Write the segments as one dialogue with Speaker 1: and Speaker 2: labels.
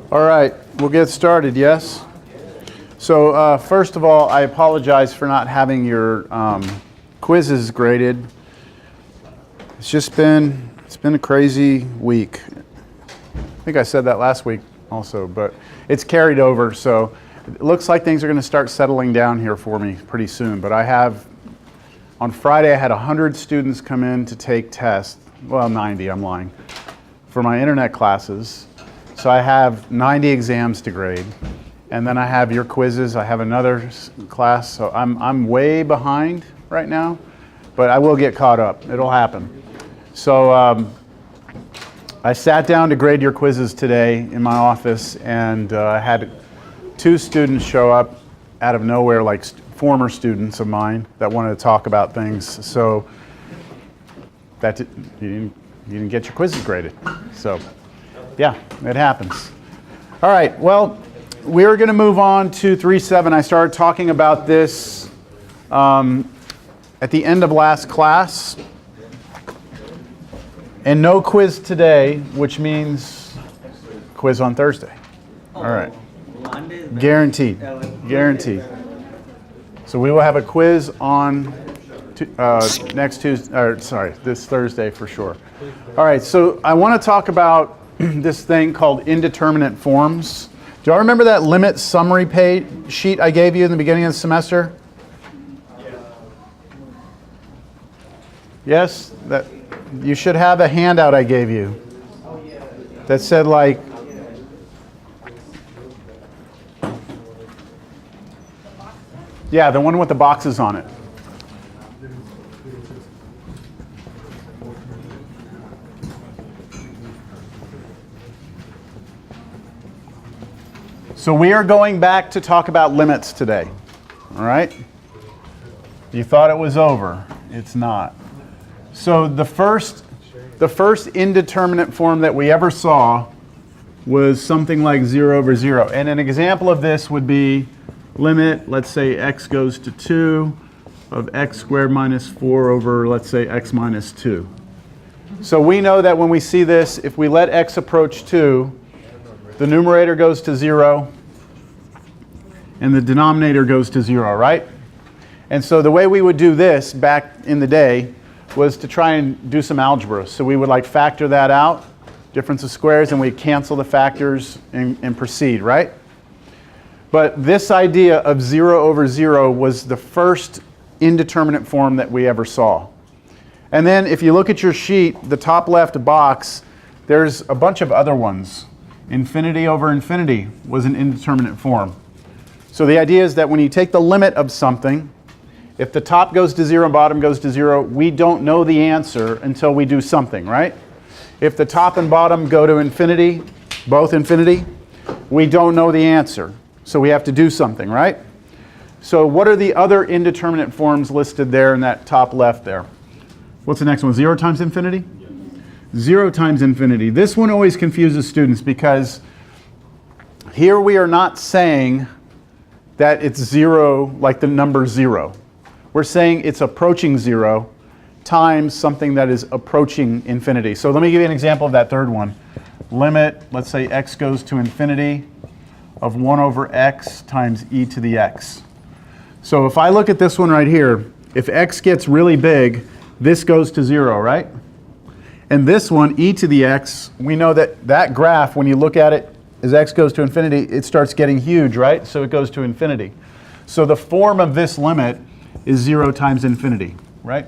Speaker 1: All right, we'll get started, yes? So first of all, I apologize for not having your quizzes graded. It's been a crazy week. I think I said that last week also, but it's carried over, so it looks like things are going to start settling down here for me pretty soon. But on Friday I had 100 students come in to take tests. Well, 90, I'm lying, for my internet classes. So I have 90 exams to grade, and then I have your quizzes. I have another class, so I'm way behind right now, but I will get caught up. It'll happen. So I sat down to grade your quizzes today in my office, and I had 2 students show up out of nowhere, like former students of mine that wanted to talk about things. So you didn't get your quizzes graded. So. Yeah, it happens. All right, well, we're going to move on to 3.7. I started talking about this at the end of last class. And no quiz today, which means quiz on Thursday. All right. Guaranteed. Guaranteed. So we will have a quiz on this Thursday for sure. All right, so I want to talk about this thing called indeterminate forms. Do y'all remember that limit summary sheet I gave you in the beginning of the semester? Yes? That you should have a handout I gave you that said like, yeah, the one with the boxes on it. So we are going back to talk about limits today, all right? You thought it was over. It's not. So the first indeterminate form that we ever saw was something like 0 over 0. And an example of this would be limit, let's say x goes to 2 of x squared minus 4 over, let's say, x minus 2. So we know that when we see this, if we let x approach 2, the numerator goes to 0, and the denominator goes to 0, right? And so the way we would do this back in the day was to try and do some algebra. So we would like factor that out, difference of squares, and we'd cancel the factors and proceed, right? But this idea of 0 over 0 was the first indeterminate form that we ever saw. And then if you look at your sheet, the top left box, there's a bunch of other ones. Infinity over infinity was an indeterminate form. So the idea is that when you take the limit of something, if the top goes to 0 and bottom goes to 0, we don't know the answer until we do something, right? If the top and bottom go to infinity, both infinity, we don't know the answer. So we have to do something, right? So what are the other indeterminate forms listed there in that top left there? What's the next one? 0 times infinity? 0 times infinity. This one always confuses students because here we are not saying that it's 0 like the number 0. We're saying it's approaching 0 times something that is approaching infinity. So let me give you an example of that third one. Limit, let's say x goes to infinity of 1 over x times e to the x. So if I look at this one right here, if x gets really big, this goes to 0, right? And this one, e to the x, we know that that graph, when you look at it, as x goes to infinity, it starts getting huge, right? So it goes to infinity. So the form of this limit is 0 times infinity, right?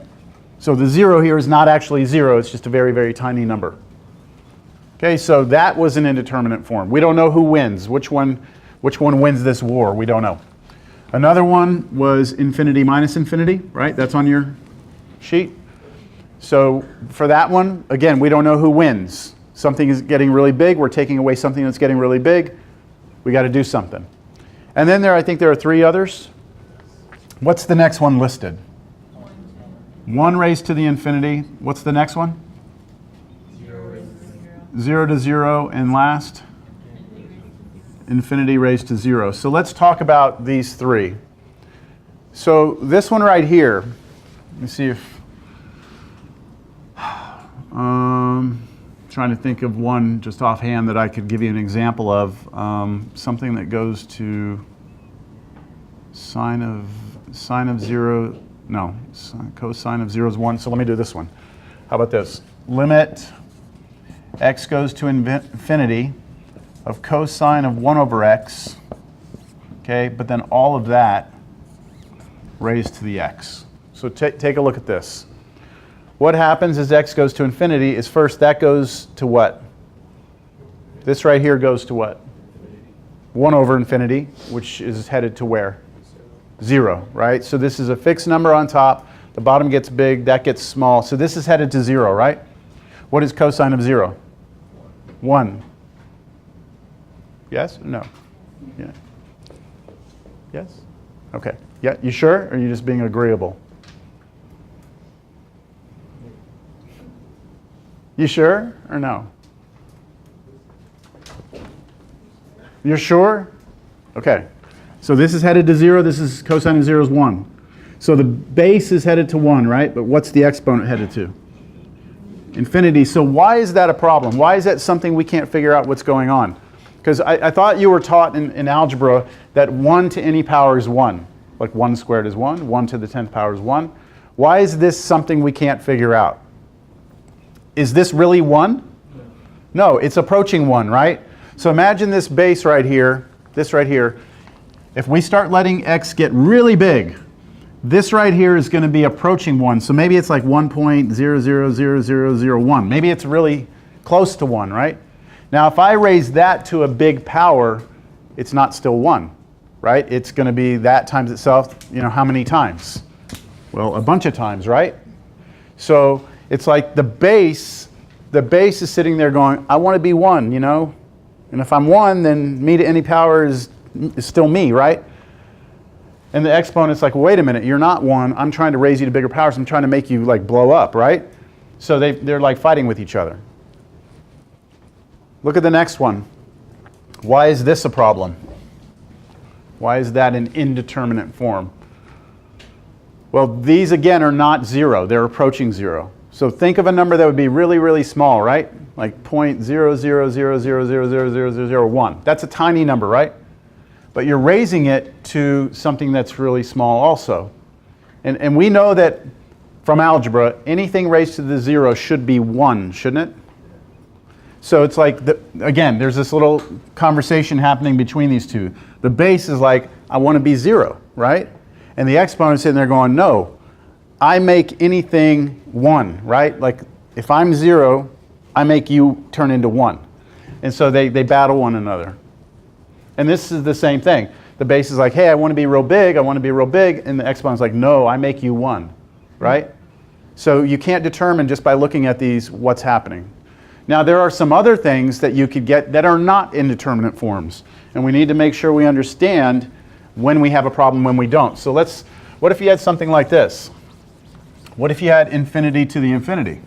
Speaker 1: So the 0 here is not actually 0, it's just a very, very tiny number. Okay, so that was an indeterminate form. We don't know who wins. Which one wins this war? We don't know. Another one was infinity minus infinity, right? That's on your sheet. So for that one, again, we don't know who wins. Something is getting really big. We're taking away something that's getting really big. We got to do something. And then I think there are 3 others. What's the next one listed? 1 raised to the infinity. What's the next one? 0 to 0, and last? Infinity raised to 0. So let's talk about these 3. So this one right here, let me see if, trying to think of one just offhand that I could give you an example of. Something that goes to sine of 0, no, cosine of 0 is 1. So let me do this one. How about this? Limit x goes to infinity of cosine of 1 over x, okay, but then all of that raised to the x. So take a look at this. What happens as x goes to infinity is first that goes to what? This right here goes to what? 1 over infinity, which is headed to where? 0, right? So this is a fixed number on top. The bottom gets big, that gets small. So this is headed to 0, right? What is cosine of 0? 1. Yes or no? Yeah. Yes? Okay. Yeah, you sure? Or are you just being agreeable? You sure or no? You're sure? Okay. So this is headed to 0. This is cosine of 0 is 1. So the base is headed to 1, right? But what's the exponent headed to? Infinity. So why is that a problem? Why is that something we can't figure out what's going on? Because I thought you were taught in algebra that 1 to any power is 1. Like 1 squared is 1. 1 to the 10th power is 1. Why is this something we can't figure out? Is this really 1? No, it's approaching 1, right? So imagine this base right here, this right here. If we start letting x get really big, this right here is going to be approaching 1. So maybe it's like 1.000001. Maybe it's really close to 1, right? Now if I raise that to a big power, it's not still 1, right? It's going to be that times itself, you know, how many times? Well, a bunch of times, right? So it's like the base is sitting there going, I want to be 1, you know? And if I'm 1, then me to any power is still me, right? And the exponent's like, wait a minute, you're not 1. I'm trying to raise you to bigger powers. I'm trying to make you like blow up, right? So they're like fighting with each other. Look at the next one. Why is this a problem? Why is that an indeterminate form? Well, these again are not 0. They're approaching 0. So think of a number that would be really, really small, right? Like 0.000000001. That's a tiny number, right? But you're raising it to something that's really small also. And we know that from algebra, anything raised to the 0 should be 1, shouldn't it? So it's like, again, there's this little conversation happening between these two. The base is like, I want to be 0, right? And the exponent's sitting there going, no, I make anything 1, right? Like if I'm 0, I make you turn into 1. And so they battle one another. And this is the same thing. The base is like, hey, I want to be real big, I want to be real big. And the exponent's like, no, I make you 1, right? So you can't determine just by looking at these what's happening. Now there are some other things that you could get that are not indeterminate forms. And we need to make sure we understand when we have a problem, when we don't. So what if you had something like this? What if you had infinity to the infinity?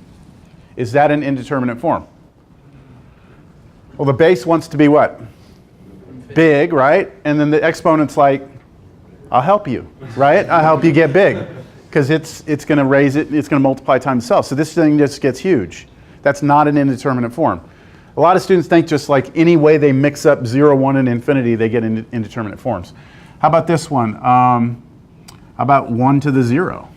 Speaker 1: Is that an indeterminate form? Well, the base wants to be what? Big, right? And then the exponent's like, I'll help you, right? I'll help you get big. Because it's going to raise it, it's going to multiply times itself. So this thing just gets huge. That's not an indeterminate form. A lot of students think just like any way they mix up 0, 1, and infinity, they get indeterminate forms. How about this one? How about 1 to the 0?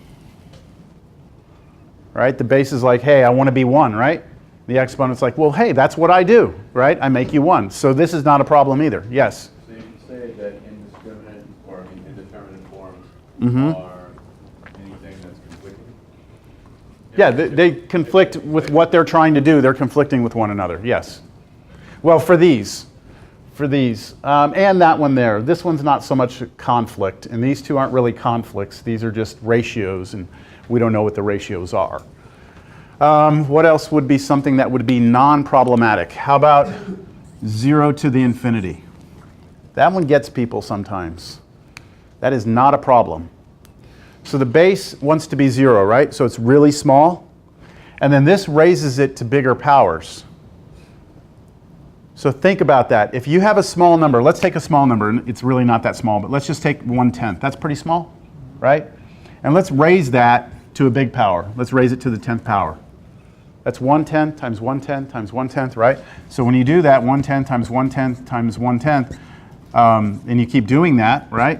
Speaker 1: Right? The base is like, hey, I want to be 1, right? The exponent's like, well, hey, that's what I do, right? I make you 1. So this is not a problem either. Yes?
Speaker 2: So you can say that indiscriminate, or I mean indeterminate forms are anything that's conflicting?
Speaker 1: Yeah, they conflict with what they're trying to do. They're conflicting with one another, yes. Well, for these, and that one there. This one's not so much conflict, and these two aren't really conflicts. These are just ratios, and we don't know what the ratios are. What else would be something that would be non-problematic? How about 0 to the infinity? That one gets people sometimes. That is not a problem. So the base wants to be 0, right? So it's really small. And then this raises it to bigger powers. So think about that. If you have a small number, let's take a small number, and it's really not that small, but let's just take 1/10. That's pretty small, right? And let's raise that to a big power. Let's raise it to the 10th power. That's 1/10 times 1/10 times 1/10, right? So when you do that, 1/10 times 1/10 times 1/10, and you keep doing that, right?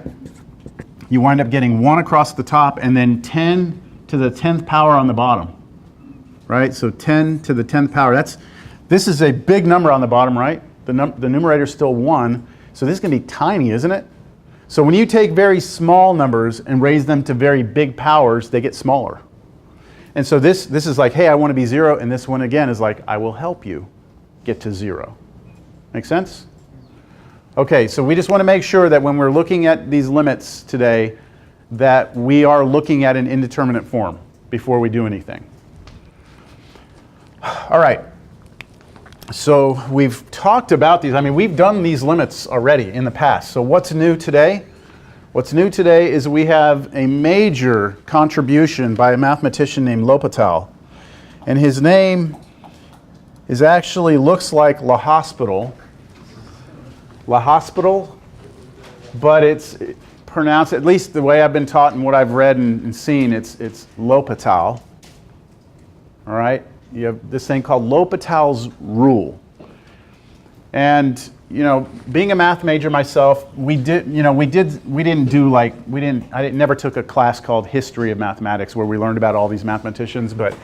Speaker 1: You wind up getting 1 across the top and then 10 to the 10th power on the bottom, right? So 10 to the 10th power. This is a big number on the bottom, right? The numerator is still 1, so this is going to be tiny, isn't it? So when you take very small numbers and raise them to very big powers, they get smaller. And so this is like, hey, I want to be 0, and this one again is like, I will help you get to 0. Make sense? Okay, so we just want to make sure that when we're looking at these limits today, that we are looking at an indeterminate form before we do anything. All right. So we've talked about these. I mean, we've done these limits already in the past. So what's new today? What's new today is we have a major contribution by a mathematician named L'Hopital. And his name is actually looks like La Hospital, but it's pronounced, at least the way I've been taught and what I've read and seen, it's L'Hopital. All right? You have this thing called L'Hopital's rule. And you know, being a math major myself, I never took a class called History of Mathematics where we learned about all these mathematicians, but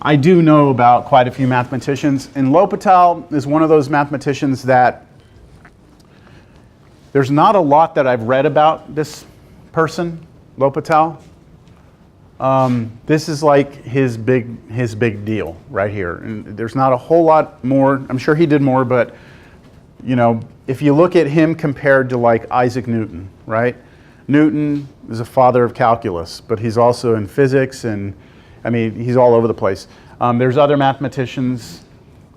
Speaker 1: I do know about quite a few mathematicians. And L'Hopital is one of those mathematicians that there's not a lot that I've read about this person, L'Hopital. This is like his big deal right here. And there's not a whole lot more. I'm sure he did more, but you know, if you look at him compared to like Isaac Newton, right? Newton is a father of calculus, but he's also in physics, and I mean, he's all over the place. There's other mathematicians.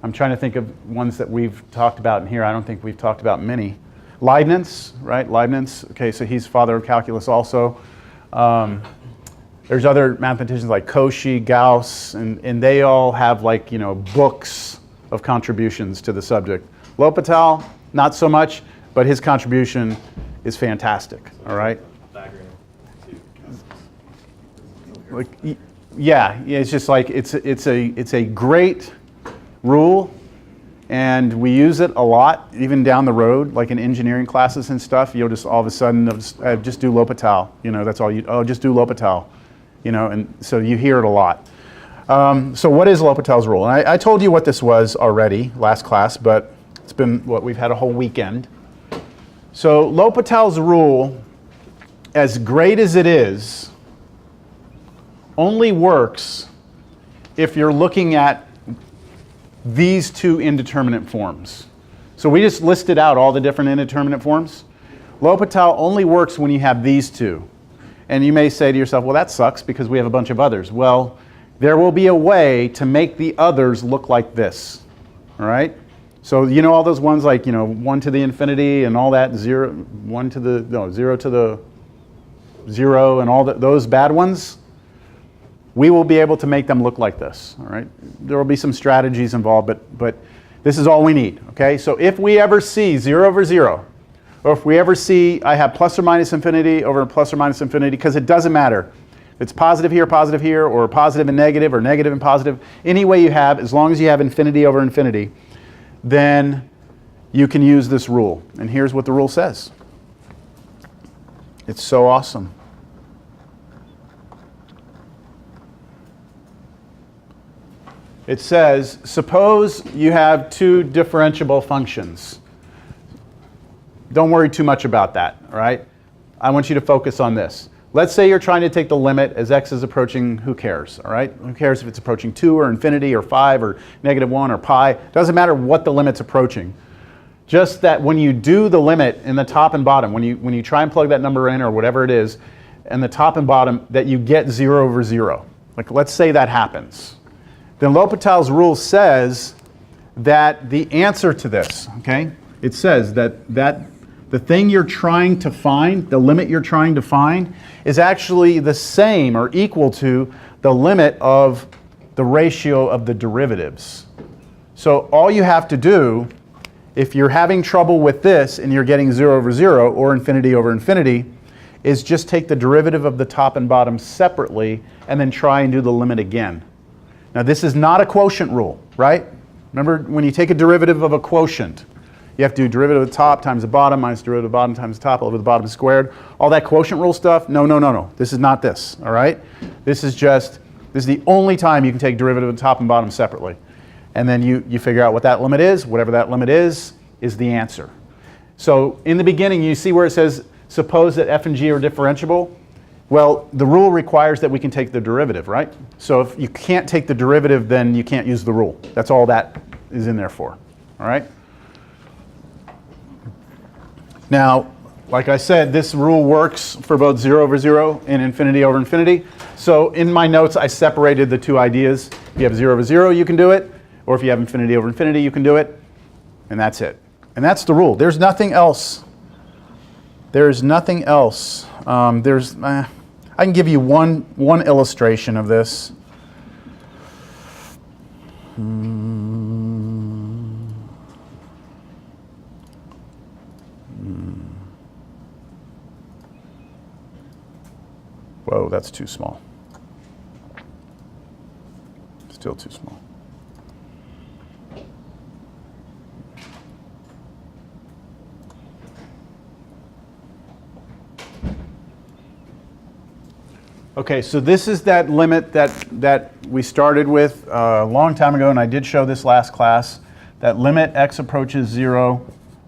Speaker 1: I'm trying to think of ones that we've talked about in here. I don't think we've talked about many. Leibniz, right? Leibniz, okay, so he's father of calculus also. There's other mathematicians like Cauchy, Gauss, and they all have like, you know, books of contributions to the subject. L'Hopital, not so much, but his contribution is fantastic, all right? Like, yeah, it's just like, it's a great rule, and we use it a lot, even down the road, like in engineering classes and stuff. You'll just all of a sudden, just do L'Hopital, you know, that's all just do L'Hopital, you know, and so you hear it a lot. So what is L'Hopital's rule? And I told you what this was already last class, but it's been, we've had a whole weekend. So L'Hopital's rule, as great as it is, only works if you're looking at these two indeterminate forms. So we just listed out all the different indeterminate forms. L'Hopital only works when you have these two. And you may say to yourself, well, that sucks because we have a bunch of others. Well, there will be a way to make the others look like this, all right? So you know all those ones like, you know, 1 to the infinity and all that, 0 to the 0 and all those bad ones? We will be able to make them look like this, all right? There will be some strategies involved, but this is all we need, okay? So if we ever see 0 over 0, or if we ever see I have plus or minus infinity over plus or minus infinity, because it doesn't matter. It's positive here, or positive and negative and positive, any way you have, as long as you have infinity over infinity, then you can use this rule. And here's what the rule says. It's so awesome. It says, suppose you have two differentiable functions. Don't worry too much about that, all right? I want you to focus on this. Let's say you're trying to take the limit as x is approaching, who cares, all right? Who cares if it's approaching 2 or infinity or 5 or -1 or pi? Doesn't matter what the limit's approaching. Just that when you do the limit in the top and bottom, when you try and plug that number in or whatever it is, and the top and bottom, that you get 0 over 0. Like, let's say that happens. Then L'Hopital's rule says that the answer to this, okay, it says that the thing you're trying to find, the limit you're trying to find, is actually the same or equal to the limit of the ratio of the derivatives. So all you have to do, if you're having trouble with this and you're getting 0 over 0 or infinity over infinity, is just take the derivative of the top and bottom separately and then try and do the limit again. Now this is not a quotient rule, right? Remember when you take a derivative of a quotient, you have to do derivative of the top times the bottom minus derivative of the bottom times the top over the bottom squared. All that quotient rule stuff, no. This is not this, all right? This is the only time you can take derivative of the top and bottom separately. And then you figure out what that limit is. Whatever that limit is the answer. So in the beginning, you see where it says, suppose that f and g are differentiable. Well, the rule requires that we can take the derivative, right? So if you can't take the derivative, then you can't use the rule. That's all that is in there for, all right? Now, like I said, this rule works for both 0 over 0 and infinity over infinity. So in my notes, I separated the two ideas. If you have 0 over 0, you can do it. Or if you have infinity over infinity, you can do it. And that's it. And that's the rule. There's nothing else. There's nothing else. I can give you one illustration of this. Whoa, that's too small. Still too small. Okay, so this is that limit that we started with a long time ago, and I did show this last class. That limit x approaches 0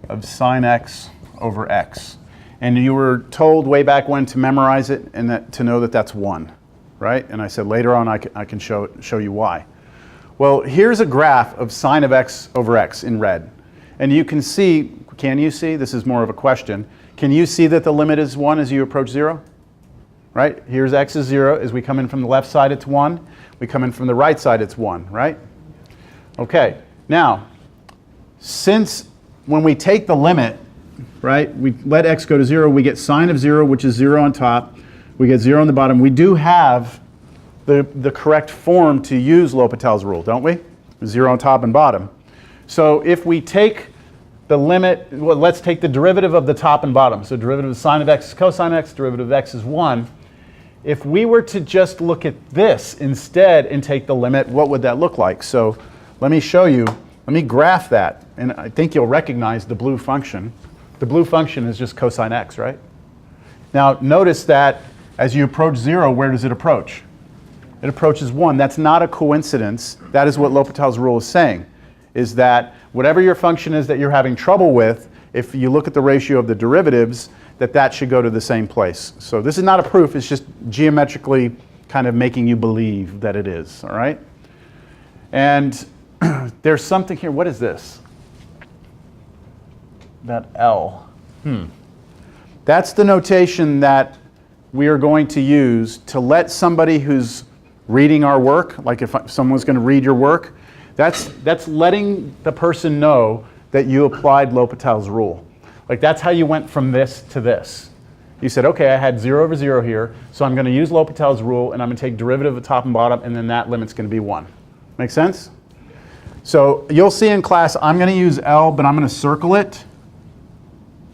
Speaker 1: of sine x over x. And you were told way back when to memorize it and to know that that's 1, right? And I said later on I can show you why. Well, here's a graph of sine of x over x in red. And you can see, this is more of a question, can you see that the limit is 1 as you approach 0? Right? Here's x is 0. As we come in from the left side, it's 1. We come in from the right side, it's 1, right? Okay, now, since when we take the limit, right, we let x go to 0, we get sine of 0, which is 0 on top. We get 0 on the bottom. We do have the correct form to use L'Hopital's rule, don't we? 0 on top and bottom. So if we take the limit, well, let's take the derivative of the top and bottom. So derivative of sine of x is cosine x, derivative of x is 1. If we were to just look at this instead and take the limit, what would that look like? So let me show you. Let me graph that. And I think you'll recognize the blue function. The blue function is just cosine x, right? Now notice that as you approach 0, where does it approach? It approaches 1. That's not a coincidence. That is what L'Hopital's rule is saying, is that whatever your function is that you're having trouble with, if you look at the ratio of the derivatives, that should go to the same place. So this is not a proof, it's just geometrically kind of making you believe that it is, all right? And there's something here, what is this? That L. That's the notation that we are going to use to let somebody who's reading our work, like if someone's going to read your work, that's letting the person know that you applied L'Hopital's rule. Like that's how you went from this to this. You said, okay, I had 0 over 0 here, so I'm going to use L'Hopital's rule and I'm going to take derivative of the top and bottom, and then that limit's going to be 1. Make sense? So you'll see in class, I'm going to use L, but I'm going to circle it.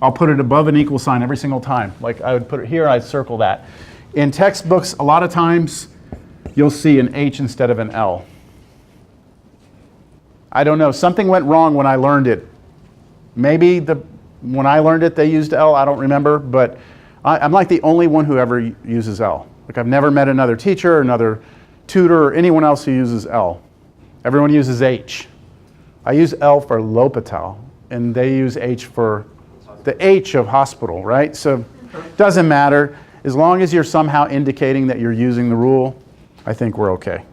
Speaker 1: I'll put it above an equal sign every single time. Like I would put it here, I'd circle that. In textbooks, a lot of times, you'll see an H instead of an L. I don't know. Something went wrong when I learned it. Maybe when I learned it, they used L. I don't remember, but I'm like the only one who ever uses L. Like I've never met another teacher, another tutor, or anyone else who uses L. Everyone uses H. I use L for L'Hôpital, and they use H for the H of hospital, right? So it doesn't matter. As long as you're somehow indicating that you're using the rule, I think we're okay.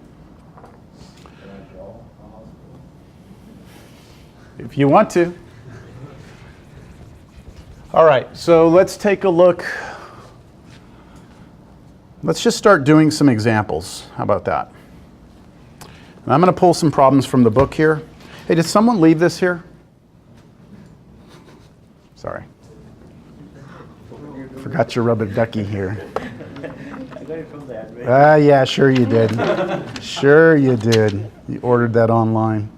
Speaker 1: If you want to. All right, so let's take a look. Let's just start doing some examples. How about that? And I'm going to pull some problems from the book here. Hey, did someone leave this here? Sorry. Forgot your rubber ducky here.
Speaker 3: I got it from the admin.
Speaker 1: Yeah, sure you did. Sure you did. You ordered that online.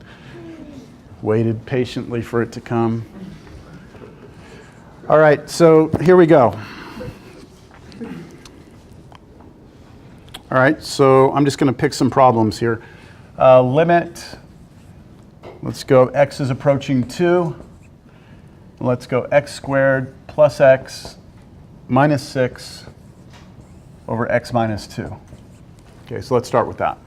Speaker 1: Waited patiently for it to come. All right, so here we go. All right, so I'm just going to pick some problems here. Limit, let's go x is approaching 2. Let's go x squared plus x minus 6 over x minus 2. Okay, so let's start with that.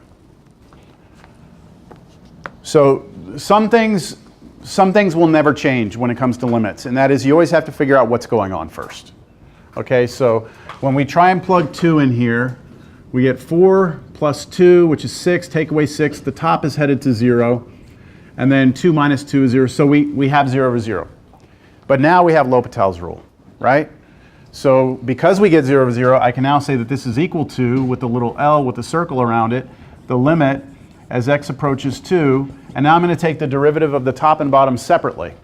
Speaker 1: So some things will never change when it comes to limits, and that is you always have to figure out what's going on first. Okay, so when we try and plug 2 in here, we get 4 plus 2, which is 6. Take away 6. The top is headed to 0. And then 2 minus 2 is 0. So we have 0 over 0. But now we have L'Hôpital's rule, right? So because we get 0 over 0, I can now say that this is equal to, with the little L with the circle around it, the limit as x approaches 2. And now I'm going to take the derivative of the top and bottom separately.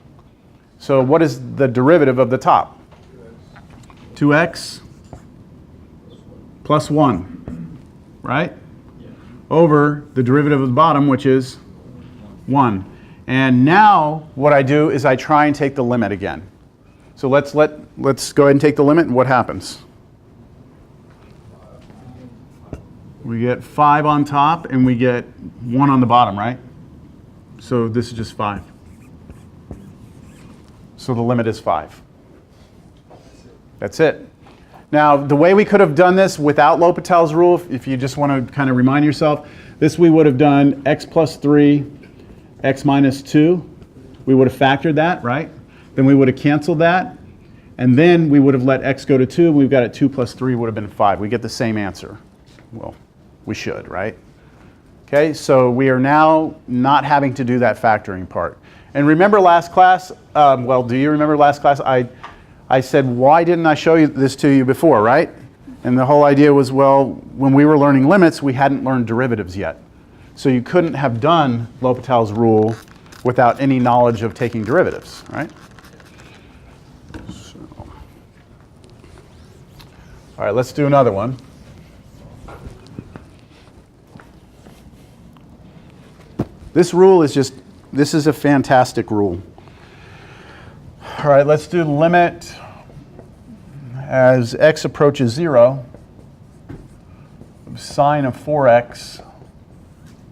Speaker 1: So what is the derivative of the top? 2x plus 1. Right? Yeah. Over the derivative of the bottom, which is 1. And now what I do is I try and take the limit again. So let's go ahead and take the limit, and what happens? We get 5 on top, and we get 1 on the bottom, right? So this is just 5. So the limit is 5. That's it. Now, the way we could have done this without L'Hôpital's rule, if you just want to kind of remind yourself, this we would have done x plus 3, x minus 2. We would have factored that, right? Then we would have canceled that. And then we would have let x go to 2. And we've got it 2 plus 3 would have been 5. We get the same answer. Well, we should, right? Okay, so we are now not having to do that factoring part. And remember last class, do you remember last class? I said, why didn't I show you this to you before, right? And the whole idea was, well, when we were learning limits, we hadn't learned derivatives yet. So you couldn't have done L'Hôpital's rule without any knowledge of taking derivatives, right? So. All right, let's do another one. This rule is this is a fantastic rule. All right, let's do the limit as x approaches 0 of sine of 4x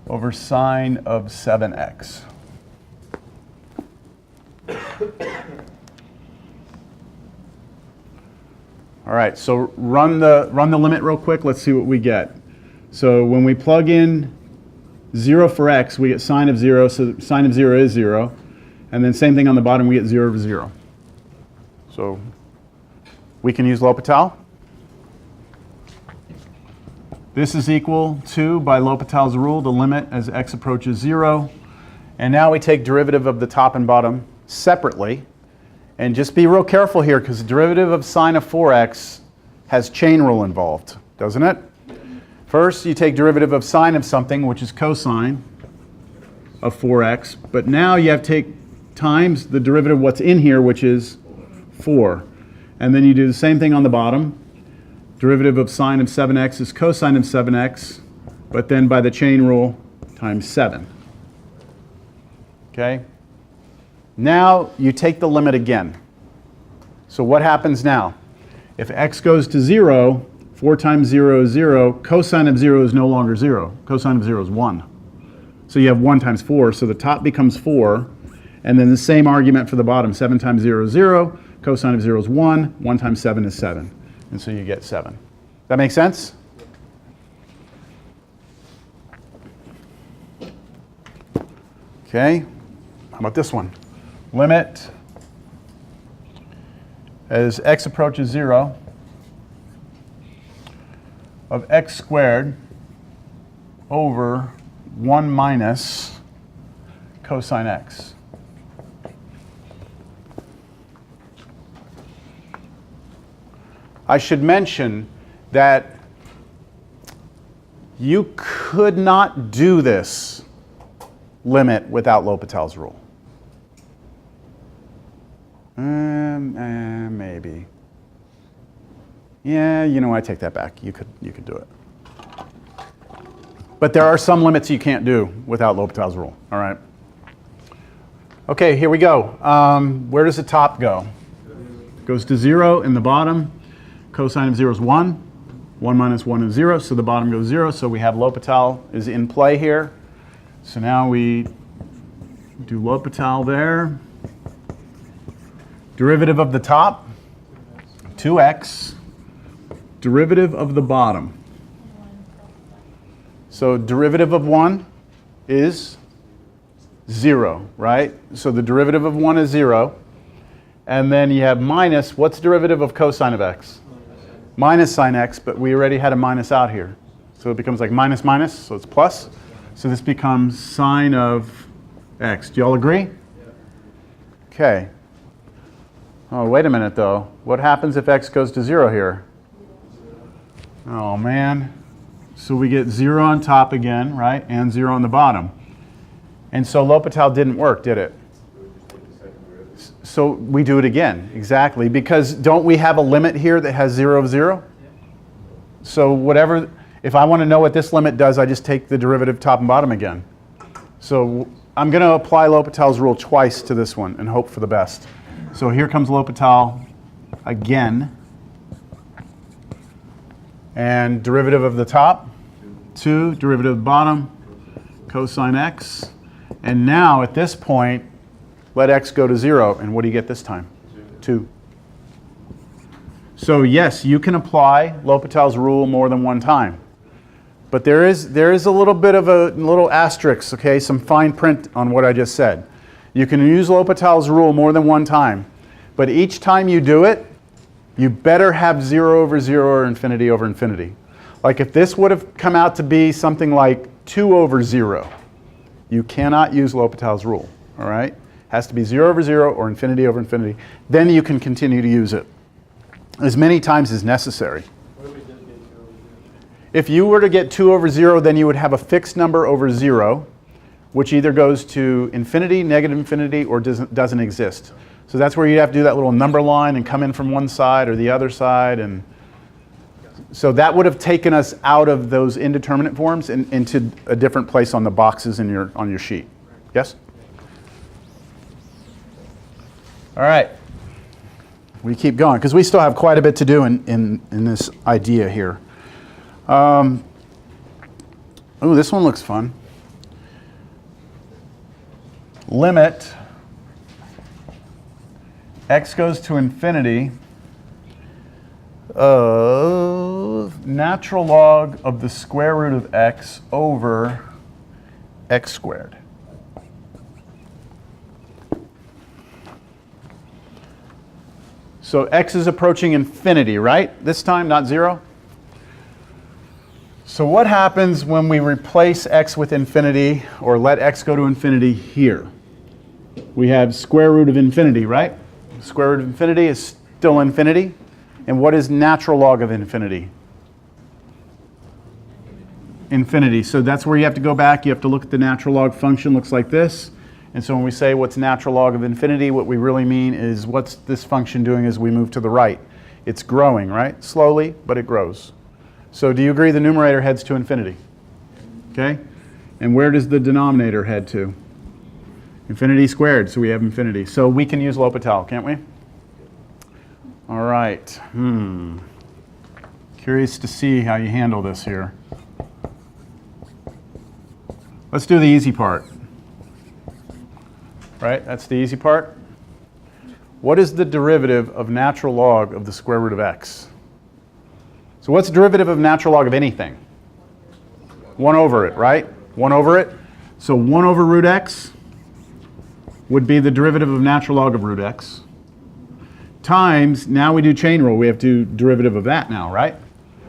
Speaker 1: over sine of 7x. All right, so run the limit real quick. Let's see what we get. So when we plug in 0 for x, we get sine of 0, so sine of 0 is 0. And then same thing on the bottom, we get 0 over 0. So we can use L'Hôpital. This is equal to, by L'Hôpital's rule, the limit as x approaches 0. And now we take derivative of the top and bottom separately. And just be real careful here, because the derivative of sine of 4x has chain rule involved, doesn't it? First, you take derivative of sine of something, which is cosine of 4x. But now you have to take times the derivative of what's in here, which is 4. And then you do the same thing on the bottom. Derivative of sine of 7x is cosine of 7x, but then by the chain rule, times 7. Okay? Now you take the limit again. So what happens now? If x goes to 0, 4 times 0 is 0. Cosine of 0 is no longer 0. Cosine of 0 is 1. So you have 1 times 4, so the top becomes 4. And then the same argument for the bottom. 7 times 0 is 0. Cosine of 0 is 1. 1 times 7 is 7. And so you get 7. That make sense? Okay. How about this one? Limit as x approaches 0 of x squared over 1 minus cosine x. I should mention that you could not do this limit without L'Hopital's rule. Maybe. Yeah, you know, I take that back. You could do it. But there are some limits you can't do without L'Hopital's rule. All right. Okay, here we go. Where does the top go? It goes to 0 in the bottom. Cosine of 0 is 1. 1 minus 1 is 0, so the bottom goes 0. So we have L'Hopital is in play here. So now we do L'Hopital there. Derivative of the top, 2x. Derivative of the bottom. So derivative of 1 is 0, right? So the derivative of 1 is 0. And then you have minus, what's derivative of cosine of x? Minus sine x, but we already had a minus out here. So it becomes like minus minus, so it's plus. So this becomes sine of x. Do you all agree? Okay. Oh, wait a minute though. What happens if x goes to 0 here? Oh man. So we get 0 on top again, right? And 0 on the bottom. And so L'Hopital didn't work, did it? So we do it again, exactly. Because don't we have a limit here that has 0 of 0? So whatever, if I want to know what this limit does, I just take the derivative top and bottom again. So I'm going to apply L'Hopital's rule twice to this one and hope for the best. So here comes L'Hopital again. And derivative of the top, 2. Derivative of the bottom, cosine x. And now at this point, let x go to 0. And what do you get this time? 2. So yes, you can apply L'Hopital's rule more than one time. But there is a little bit of a little asterisk, okay, some fine print on what I just said. You can use L'Hopital's rule more than one time. But each time you do it, you better have 0 over 0 or infinity over infinity. Like if this would have come out to be something like 2 over 0, you cannot use L'Hopital's rule, all right? Has to be 0 over 0 or infinity over infinity. Then you can continue to use it as many times as necessary. If you were to get 2 over 0, then you would have a fixed number over 0, which either goes to infinity, negative infinity, or doesn't exist. So that's where you have to do that little number line and come in from one side or the other side. And so that would have taken us out of those indeterminate forms and into a different place on the boxes on your sheet. Yes? All right. We keep going because we still have quite a bit to do in this idea here. Oh, this one looks fun. Limit x goes to infinity of natural log of the square root of x over x squared. So x is approaching infinity, right? This time, not 0. So what happens when we replace x with infinity or let x go to infinity here? We have square root of infinity, right? Square root of infinity is still infinity. And what is natural log of infinity? Infinity. So that's where you have to go back. You have to look at the natural log function. Looks like this. And so when we say what's natural log of infinity, what we really mean is what's this function doing as we move to the right? It's growing, right? Slowly, but it grows. So do you agree the numerator heads to infinity? Okay? And where does the denominator head to? Infinity squared, so we have infinity. So we can use L'Hopital, can't we? All right. Curious to see how you handle this here. Let's do the easy part. Right? That's the easy part. What is the derivative of natural log of the square root of x? So what's the derivative of natural log of anything? 1 over it, right? 1 over it. So 1 over root x would be the derivative of natural log of root x. Times, now we do chain rule. We have to do derivative of that now, right?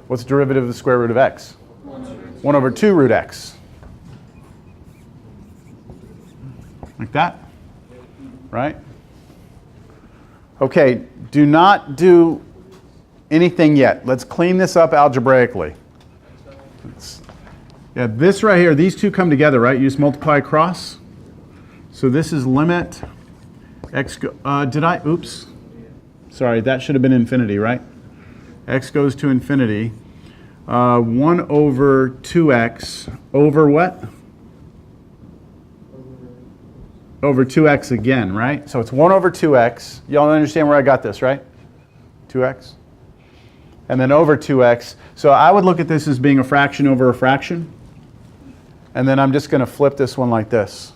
Speaker 1: What's the derivative of the square root of x? 1 over 2 root x. Like that, right? Okay, do not do anything yet. Let's clean this up algebraically. Yeah, this right here, these two come together, right? You just multiply across. So this is limit x, oops. Sorry, that should have been infinity, right? X goes to infinity. 1 over 2x over what? Over 2x again, right? So it's 1 over 2x. Y'all understand where I got this, right? 2x. And then over 2x. So I would look at this as being a fraction over a fraction. And then I'm just going to flip this one like this.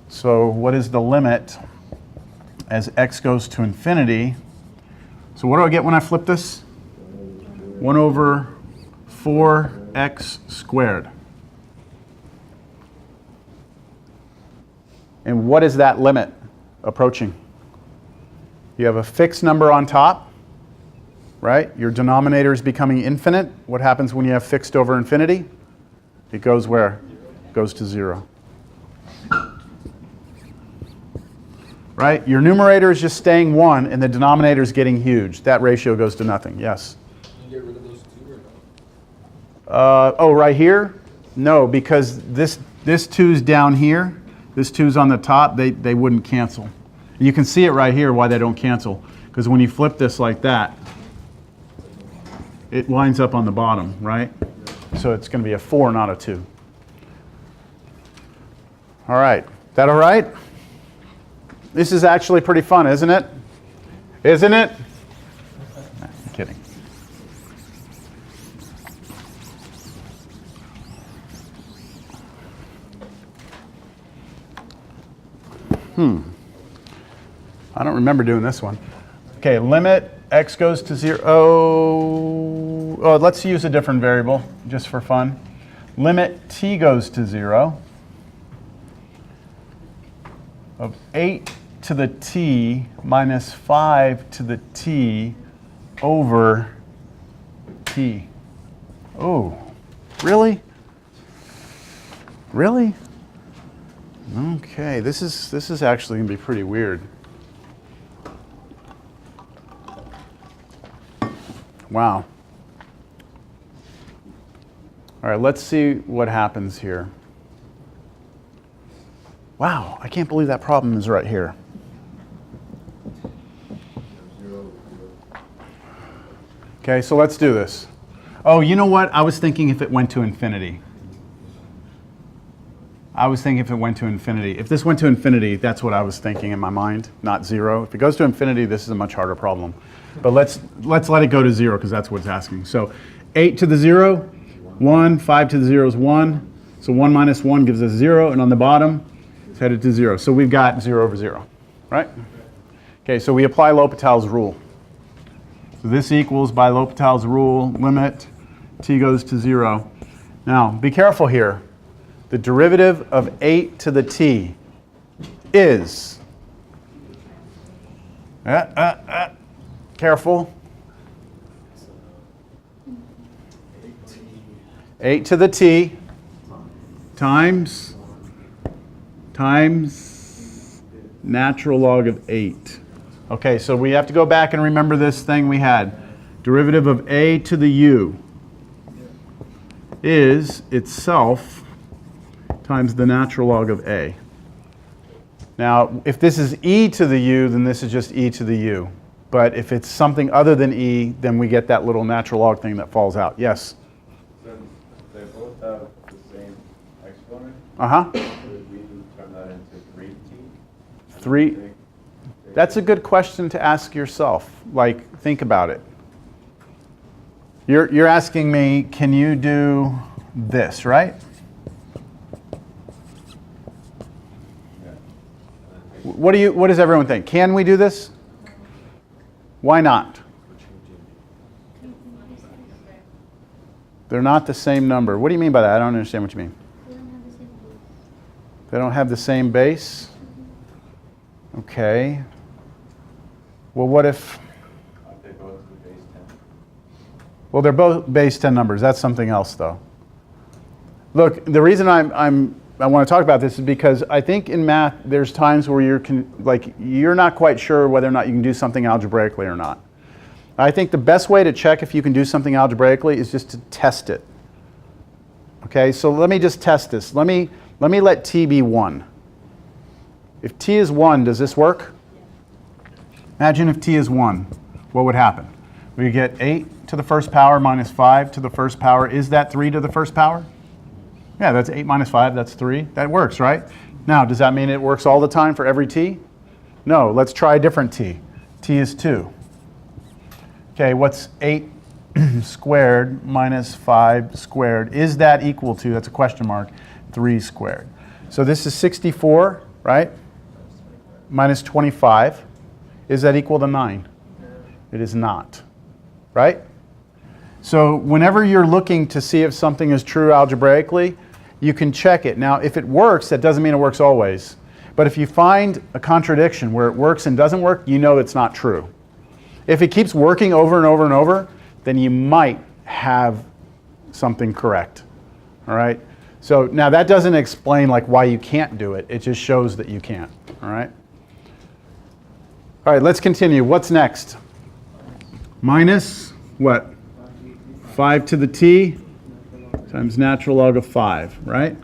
Speaker 1: So what is the limit as x goes to infinity? So what do I get when I flip this? 1 over 4x squared. And what is that limit approaching? You have a fixed number on top, right? Your denominator is becoming infinite. What happens when you have fixed over infinity? It goes where? It goes to 0. Right? Your numerator is just staying 1 and the denominator is getting huge. That ratio goes to nothing. Yes?
Speaker 4: Can you get rid of those 2 or no?
Speaker 1: Oh, right here? No, because this 2's down here. This 2's on the top. They wouldn't cancel. You can see it right here why they don't cancel. Because when you flip this like that, it winds up on the bottom, right? So it's going to be a 4, not a 2. All right. That all right? This is actually pretty fun, isn't it? Isn't it? I'm kidding. I don't remember doing this one. Okay, limit x goes to 0. Oh, let's use a different variable just for fun. Limit t goes to 0 of 8 to the t minus 5 to the t over t. Oh, really? Really? Okay, this is actually going to be pretty weird. Wow. All right, let's see what happens here. Wow, I can't believe that problem is right here. Okay, so let's do this. Oh, you know what? I was thinking if it went to infinity. I was thinking if it went to infinity. If this went to infinity, that's what I was thinking in my mind, not 0. If it goes to infinity, this is a much harder problem. But let's let it go to 0 because that's what it's asking. So 8 to the 0, 1, 5 to the 0 is 1. So 1 minus 1 gives us 0, and on the bottom, it's headed to 0. So we've got 0 over 0, right? Okay, so we apply L'Hopital's rule. So this equals, by L'Hopital's rule, limit t goes to 0. Now, be careful here. The derivative of 8 to the t is, careful, 8 to the t times natural log of 8. Okay, so we have to go back and remember this thing we had. Derivative of a to the u is itself times the natural log of a. Now, if this is e to the u, then this is just e to the u. But if it's something other than e, then we get that little natural log thing that falls out. Yes?
Speaker 2: Since they both have the same exponent,
Speaker 1: Uh-huh.
Speaker 2: could we turn that into 3t?
Speaker 1: 3. That's a good question to ask yourself. Like, think about it. You're asking me, can you do this, right? what does everyone think? Can we do this? Why not? They're not the same number. What do you mean by that? I don't understand what you mean. They don't have the same base? Okay. Well, what if...
Speaker 2: They both be base 10.
Speaker 1: Well, they're both base 10 numbers. That's something else, though. Look, the reason I want to talk about this is because I think in math there's times where you're not quite sure whether or not you can do something algebraically or not. I think the best way to check if you can do something algebraically is just to test it. Okay, so let me just test this. Let me let t be 1. If t is 1, does this work? Imagine if t is 1. What would happen? We get 8 to the first power minus 5 to the first power. Is that 3 to the first power? Yeah, that's 8 minus 5, that's 3. That works, right? Now, does that mean it works all the time for every t? No, let's try a different t. T is 2. Okay, what's 8 squared minus 5 squared? Is that equal to, that's a question mark, 3 squared? So this is 64, right? Minus 25. Is that equal to 9? It is not, right? So whenever you're looking to see if something is true algebraically, you can check it. Now, if it works, that doesn't mean it works always. But if you find a contradiction where it works and doesn't work, you know it's not true. If it keeps working over and over and over, then you might have something correct. All right? So now that doesn't explain like why you can't do it. It just shows that you can't. All right? All right, let's continue. What's next? Minus what? 5 to the t times natural log of 5, right?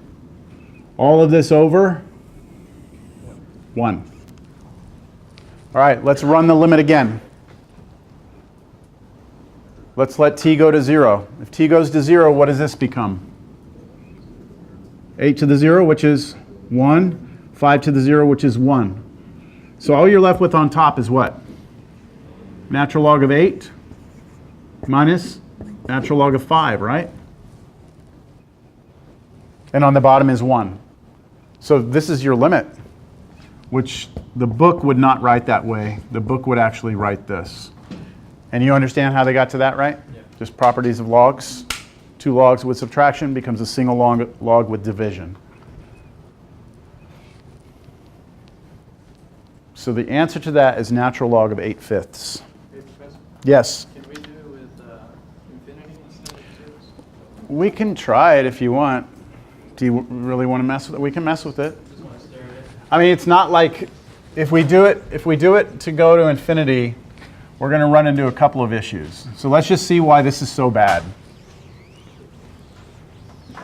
Speaker 1: All of this over 1. All right, let's run the limit again. Let's let t go to 0. If t goes to 0, what does this become? 8 to the 0, which is 1. 5 to the 0, which is 1. So all you're left with on top is what? Natural log of 8 minus natural log of 5, right? And on the bottom is 1. So this is your limit, which the book would not write that way. The book would actually write this. And you understand how they got to that, right? Yeah. Just properties of logs. 2 logs with subtraction becomes a single log with division. So the answer to that is natural log of 8/5. Yes?
Speaker 4: Can we do with infinity instead of zeros?
Speaker 1: We can try it if you want. Do you really want to mess with it? We can mess with it.
Speaker 4: Just want to stare at it.
Speaker 1: I mean, it's not like if we do it to go to infinity, we're going to run into a couple of issues. So let's just see why this is so bad.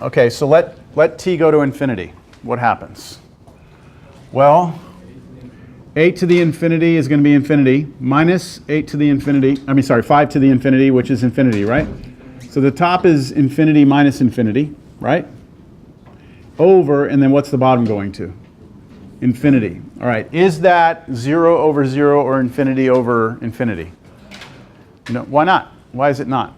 Speaker 1: Okay, so let t go to infinity. What happens? Well, 8 to the infinity is going to be infinity, minus 8 to the infinity, 5 to the infinity, which is infinity, right? So the top is infinity minus infinity, right? Over, and then what's the bottom going to? Infinity. All right, is that 0 over 0 or infinity over infinity? No, why not? Why is it not?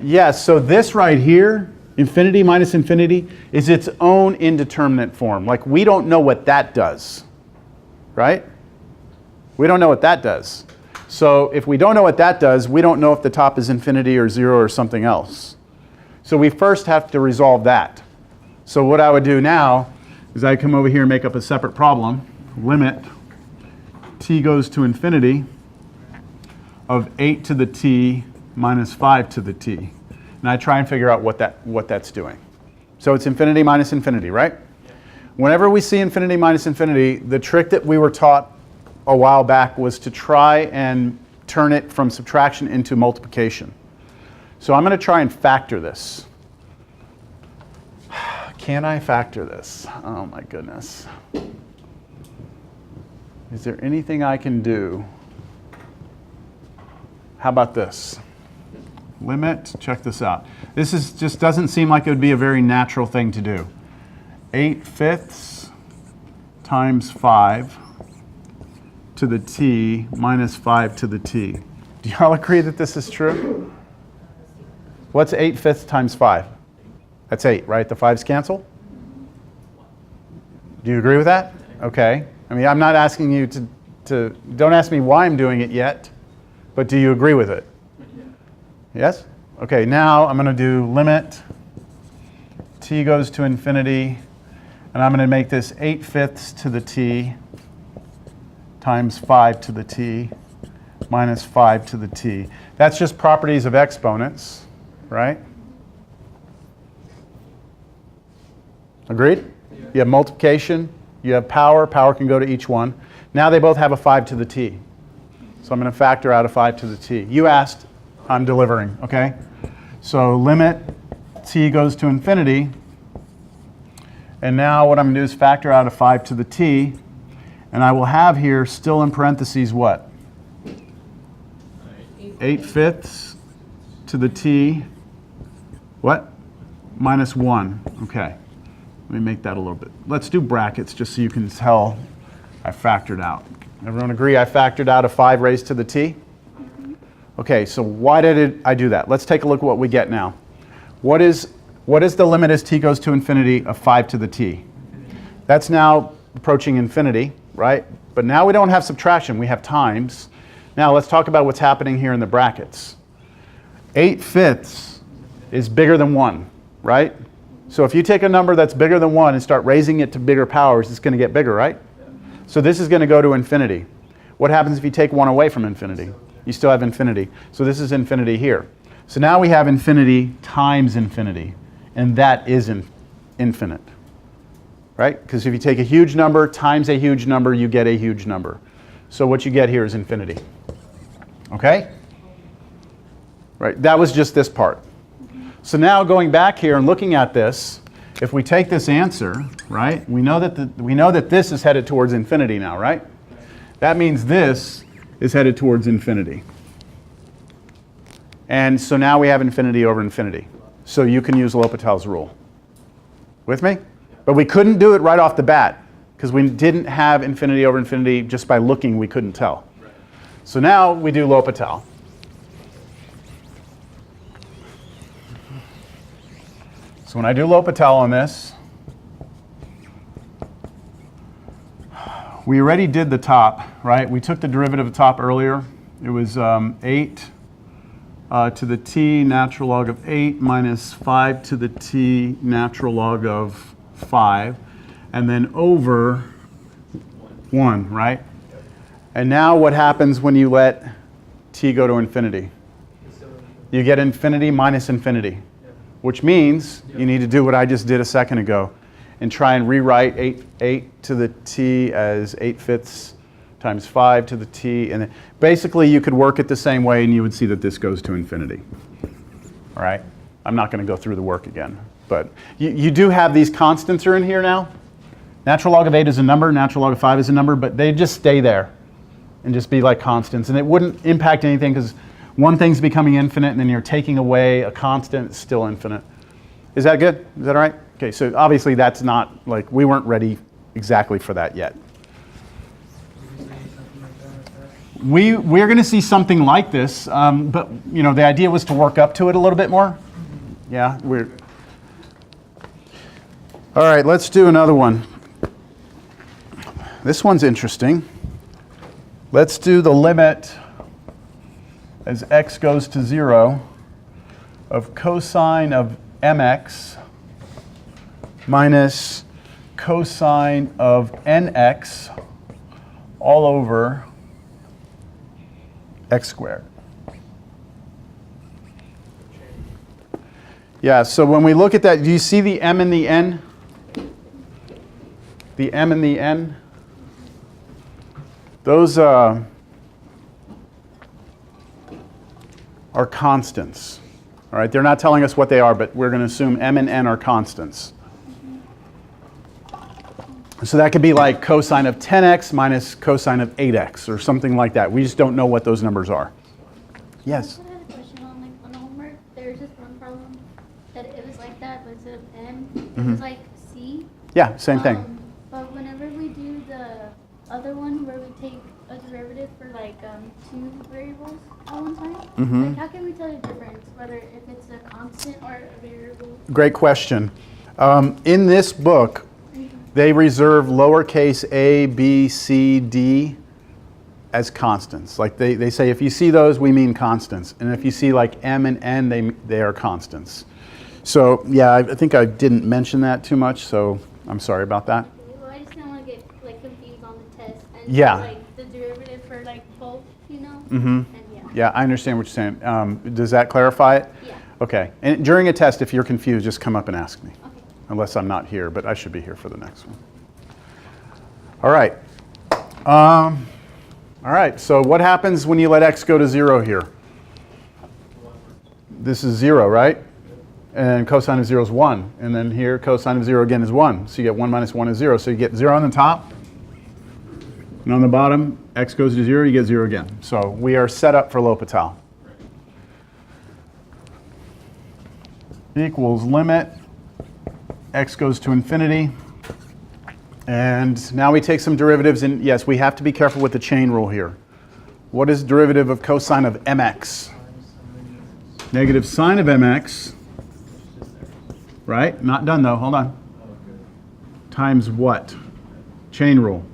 Speaker 1: Yes, so this right here, infinity minus infinity, is its own indeterminate form. Like, we don't know what that does, right? We don't know what that does. So if we don't know what that does, we don't know if the top is infinity or 0 or something else. So we first have to resolve that. So what I would do now is I come over here and make up a separate problem. Limit t goes to infinity of 8 to the t minus 5 to the t. And I try and figure out what that's doing. So it's infinity minus infinity, right? Yeah. Whenever we see infinity minus infinity, the trick that we were taught a while back was to try and turn it from subtraction into multiplication. So I'm going to try and factor this. Can I factor this? Oh my goodness. Is there anything I can do? How about this? Limit, check this out. This just doesn't seem like it would be a very natural thing to do. 8/5 times 5 to the t minus 5 to the t. Do y'all agree that this is true? What's 8/5 times 5? That's 8, right? The 5s cancel? Do you agree with that? Okay. I mean, I'm not asking you don't ask me why I'm doing it yet, but do you agree with it? Yes? Okay, now I'm going to do limit t goes to infinity, and I'm going to make this 8/5 to the t times 5 to the t minus 5 to the t. That's just properties of exponents, right? Agreed? You have multiplication, you have power, power can go to each one. Now they both have a 5 to the t. So I'm going to factor out a 5 to the t. You asked, I'm delivering, okay? So limit t goes to infinity, and now what I'm going to do is factor out a 5 to the t, and I will have here still in parentheses what? 8/5 to the t, what? Minus 1, okay. Let me make that a little bit. Let's do brackets just so you can tell I factored out. Everyone agree I factored out a 5 raised to the t? Okay, so why did I do that? Let's take a look at what we get now. What is the limit as t goes to infinity of 5 to the t? That's now approaching infinity, right? But now we don't have subtraction, we have times. Now let's talk about what's happening here in the brackets. 8/5 is bigger than 1, right? So if you take a number that's bigger than 1 and start raising it to bigger powers, it's going to get bigger, right? So this is going to go to infinity. What happens if you take 1 away from infinity? You still have infinity. So this is infinity here. So now we have infinity times infinity, and that is infinite, right? Because if you take a huge number times a huge number, you get a huge number. So what you get here is infinity. Okay? Right, that was just this part. So now going back here and looking at this, if we take this answer, right, we know that this is headed towards infinity now, right? That means this is headed towards infinity. And so now we have infinity over infinity. So you can use L'Hopital's rule. With me? But we couldn't do it right off the bat because we didn't have infinity over infinity. Just by looking, we couldn't tell. So now we do L'Hopital. So when I do L'Hopital on this, we already did the top, right? We took the derivative of the top earlier. It was 8 to the t natural log of 8 minus 5 to the t natural log of 5, and then over 1, right? And now what happens when you let t go to infinity? You get infinity minus infinity, which means you need to do what I just did a second ago and try and rewrite 8 to the t as 8/5 times 5 to the t. And basically you could work it the same way and you would see that this goes to infinity. All right? I'm not going to go through the work again. But you do have these constants are in here now. Natural log of 8 is a number, natural log of 5 is a number, but they just stay there and just be like constants. And it wouldn't impact anything because one thing's becoming infinite and then you're taking away a constant, it's still infinite. Is that good? Is that all right? Okay, so obviously that's not, like, we weren't ready exactly for that yet. We're going to see something like this, but you know, the idea was to work up to it a little bit more. Yeah, all right, let's do another one. This one's interesting. Let's do the limit as x goes to 0 of cosine of mx minus cosine of nx all over x squared. Yeah, so when we look at that, do you see the m and the n? The m and the n? Those are constants. All right, they're not telling us what they are, but we're going to assume m and n are constants. So that could be like cosine of 10x minus cosine of 8x or something like that. We just don't know what those numbers are. Yes?
Speaker 5: I had a question on the homework. There was just one problem that it was like that, but instead of n, it was like c.
Speaker 1: Yeah, same thing.
Speaker 5: But whenever we do the other one where we take a derivative for like 2 variables at one time, like how can we tell the difference whether if it's a constant or a variable?
Speaker 1: Great question. In this book, They reserve lowercase a, b, c, d as constants. Like they say if you see those, we mean constants. And if you see like m and n, they are constants. So yeah, I think I didn't mention that too much, so I'm sorry about that.
Speaker 5: Well, I just don't want to get like confused on the test and
Speaker 1: Yeah.
Speaker 5: like the derivative for like both, you know?
Speaker 1: Mm-hmm.
Speaker 5: And
Speaker 1: Yeah, I understand what you're saying. Does that clarify it?
Speaker 5: Yeah.
Speaker 1: Okay. And during a test, if you're confused, just come up and ask me.
Speaker 5: Okay.
Speaker 1: Unless I'm not here, but I should be here for the next one. All right. All right, so what happens when you let x go to 0 here? This is 0, right? And cosine of 0 is 1. And then here, cosine of 0 again is 1. So you get 1 minus 1 is 0. So you get 0 on the top. And on the bottom, x goes to 0, you get 0 again. So we are set up for L'Hopital. Equals limit, x goes to infinity. And now we take some derivatives, and yes, we have to be careful with the chain rule here. What is derivative of cosine of mx? Negative sine of mx, right? Not done though, hold on. Times what? Chain rule.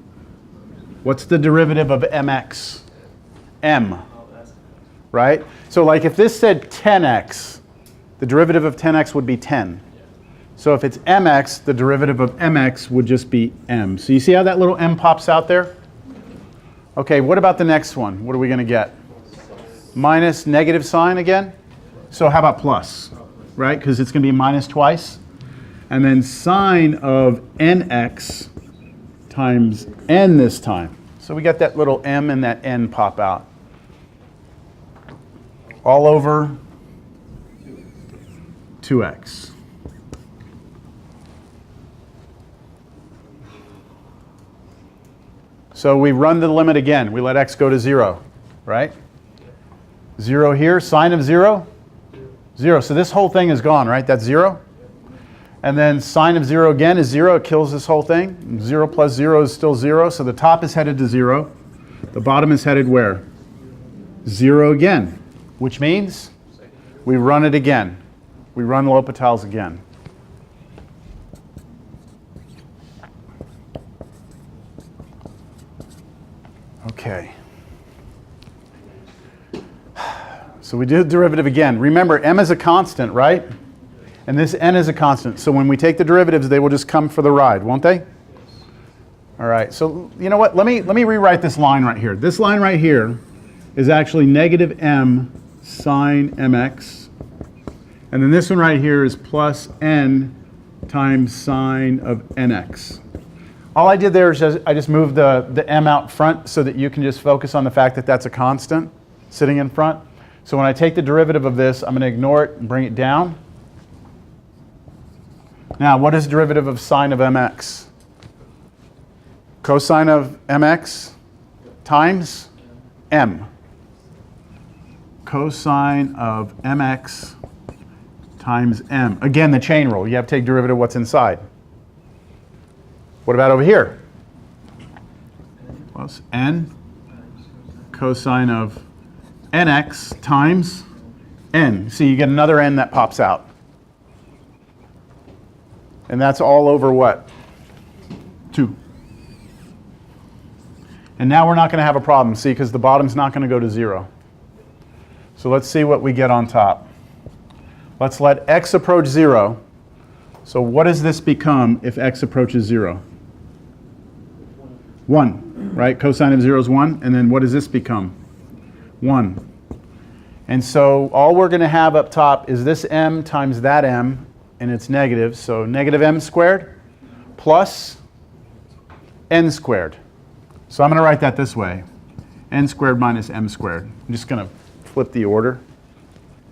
Speaker 1: What's the derivative of mx? M, right? So like if this said 10x, the derivative of 10x would be 10. So if it's mx, the derivative of mx would just be m. So you see how that little m pops out there? Okay, what about the next one? What are we going to get? Minus negative sign again? So how about plus, right? Because it's going to be minus twice. And then sine of nx times n this time. So we got that little m and that n pop out. All over 2x. So we run the limit again. We let x go to 0, right? 0 here, sine of 0, 0. So this whole thing is gone, right? That's 0. And then sine of 0 again is 0. It kills this whole thing. 0 plus 0 is still 0. So the top is headed to 0. The bottom is headed where? 0 again, which means we run it again. We run L'Hopital's again. Okay. So we do the derivative again. Remember, m is a constant, right? And this n is a constant. So when we take the derivatives, they will just come for the ride, won't they? All right. So you know what? Let me rewrite this line right here. This line right here is actually negative m sine mx. And then this one right here is plus n times sine of nx. All I did there is I just moved the m out front so that you can just focus on the fact that that's a constant sitting in front. So when I take the derivative of this, I'm going to ignore it and bring it down. Now, what is derivative of sine of mx? Cosine of mx times m. Cosine of mx times m. Again, the chain rule. You have to take derivative of what's inside. What about over here? Plus n cosine of nx times n. See, you get another n that pops out. And that's all over what? 2. And now we're not going to have a problem, see, because the bottom's not going to go to 0. So let's see what we get on top. Let's let x approach 0. So what does this become if x approaches 0? 1, right? Cosine of 0 is 1. And then what does this become? 1. And so all we're going to have up top is this m times that m, and it's negative. So negative m squared plus n squared. So I'm going to write that this way. N squared minus m squared. I'm just going to flip the order.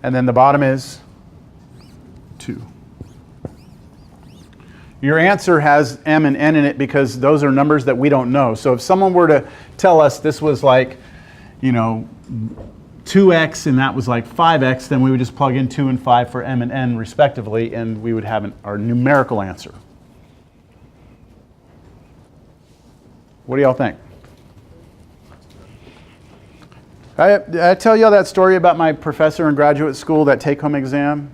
Speaker 1: And then the bottom is 2. Your answer has m and n in it because those are numbers that we don't know. So if someone were to tell us this was like, you know, 2x and that was like 5x, then we would just plug in 2 and 5 for m and n respectively, and we would have our numerical answer. What do y'all think? I tell y'all that story about my professor in graduate school, that take-home exam?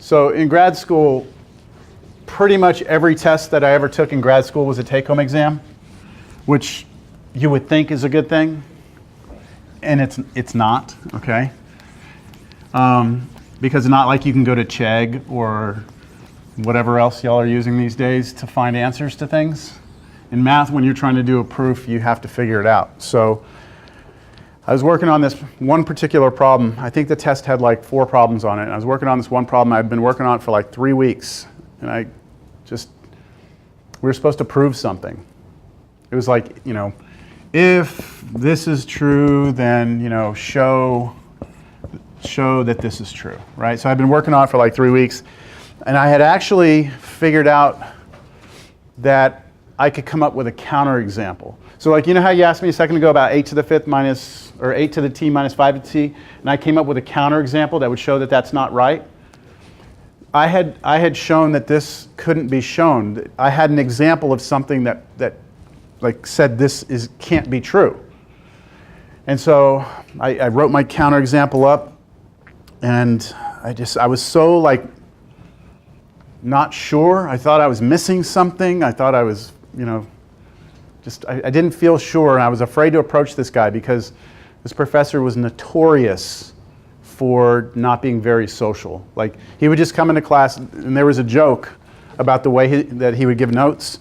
Speaker 1: So in grad school, pretty much every test that I ever took in grad school was a take-home exam, which you would think is a good thing, and it's not, okay? Because it's not like you can go to Chegg or whatever else y'all are using these days to find answers to things. In math, when you're trying to do a proof, you have to figure it out. So I was working on this one particular problem. I think the test had like 4 problems on it. And I was working on this one problem. I'd been working on it for like 3 weeks. And we were supposed to prove something. It was like, if this is true, then, show that this is true, right? So I've been working on it for like 3 weeks. And I had actually figured out that I could come up with a counterexample. So like, how you asked me a second ago about 8 to the 5th minus, or 8 to the t minus 5 to the t, and I came up with a counterexample that would show that that's not right. I had shown that this couldn't be shown. I had an example of something that like said this can't be true. And so I wrote my counterexample up, and I was so like not sure. I thought I was missing something. I thought I was, I didn't feel sure, and I was afraid to approach this guy because this professor was notorious for not being very social. Like, he would just come into class, and there was a joke about the way that he would give notes.